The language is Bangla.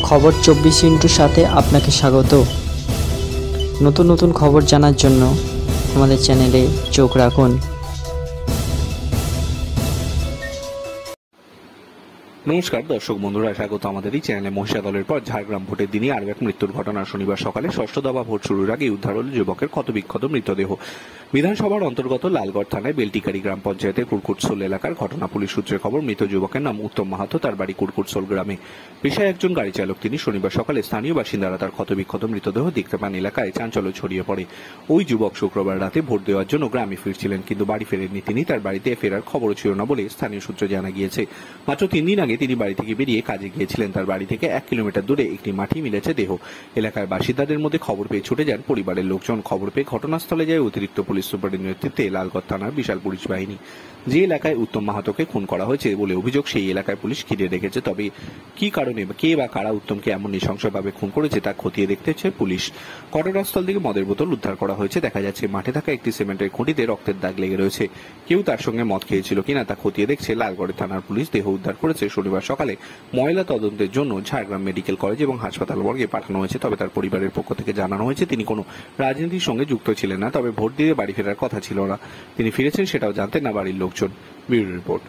খবর 24 সাথে আপনাকে স্বাগত। নতুন নতুন খবর জানার জন্য আমাদের চ্যানেলে চোখ রাখুন। নমস্কার দর্শক বন্ধুরা, স্বাগত আমাদের এই চ্যানেলে। মহিষা দলের পর ঝাড়গ্রাম ভোটের দিনই আরও এক মৃত্যুর ঘটনা। শনিবার সকালে ষষ্ঠ দফা ভোট শুরুর আগে উদ্ধার হল যুবকের ক্ষতবিক্ষত মৃতদেহ। বিধানসভার অন্তর্গত লালগড় থানায় বেলটিকারি গ্রাম পঞ্চায়েতের কুরকুটসোল এলাকার ঘটনা। পুলিশ সূত্রে খবর, মৃত যুবকের নাম উত্তম মাহাতো, তার বাড়ি কুরকুটসোল গ্রামে। পেশায় একজন গাড়ি চালক তিনি। শনিবার সকালে স্থানীয় বাসিন্দারা তার ক্ষতবিক্ষত মৃতদেহ দেখতে পান। এলাকায় চাঞ্চল্য ছড়িয়ে পড়ে। ওই যুবক শুক্রবার রাতে ভোট দেওয়ার জন্য গ্রামে ফিরছিলেন, কিন্তু বাড়ি ফেরেননি তিনি। তার বাড়িতে ফেরার খবরও ছিল না বলে স্থানীয় সূত্রে জানা গিয়েছে। মাত্র 3 দিন আগে তিনি বাড়ি থেকে বেরিয়ে কাজে গিয়েছিলেন। তার বাড়ি থেকে 1 কিলোমিটার দূরে একটি মাঠে মিলেছে দেহ। এলাকার বাসিন্দাদের মধ্যে খবর পেয়ে ছুটে যান পরিবারের লোকজন। খবর পেয়ে ঘটনাস্থলে যায় অতিরিক্ত পুলিশ সুপারের নেতৃত্বে লালগড় থানার বিশাল পুলিশ বাহিনী। যে এলাকায় উত্তম মাহাতোকে খুন করা হয়েছে বলে অভিযোগ, সেই এলাকায় পুলিশ ঘিরে রেখেছে। তবে কি কারণে, কে বা কারা উত্তমকে এমন নৃশংসভাবে খুন করেছে তা খতিয়ে দেখতেছে পুলিশ। ঘটনাস্থল থেকে মদের বোতল উদ্ধার করা হয়েছে। দেখা যাচ্ছে মাঠে থাকা একটি সিমেন্টের খুঁটিতে রক্তের দাগ লেগে রয়েছে। কেউ তার সঙ্গে মদ খেয়েছিল কিনা তা খতিয়ে দেখছে লালগড় থানার পুলিশ। দেহ উদ্ধার করেছে শনিবার সকালে। ময়লা তদন্তের জন্য ঝাড়গ্রাম মেডিকেল কলেজ এবং হাসপাতাল মর্গে পাঠানো হয়েছে। তবে তার পরিবারের পক্ষ থেকে জানানো হয়েছে তিনি কোনো রাজনীতির সঙ্গে যুক্ত ছিলেন না। তবে ভোট দিয়ে বাড়ি ফেরার কথা ছিল না। তিনি ফিরেছেন সেটাও জানতেন না বাড়ির লোকজন। Bureau report.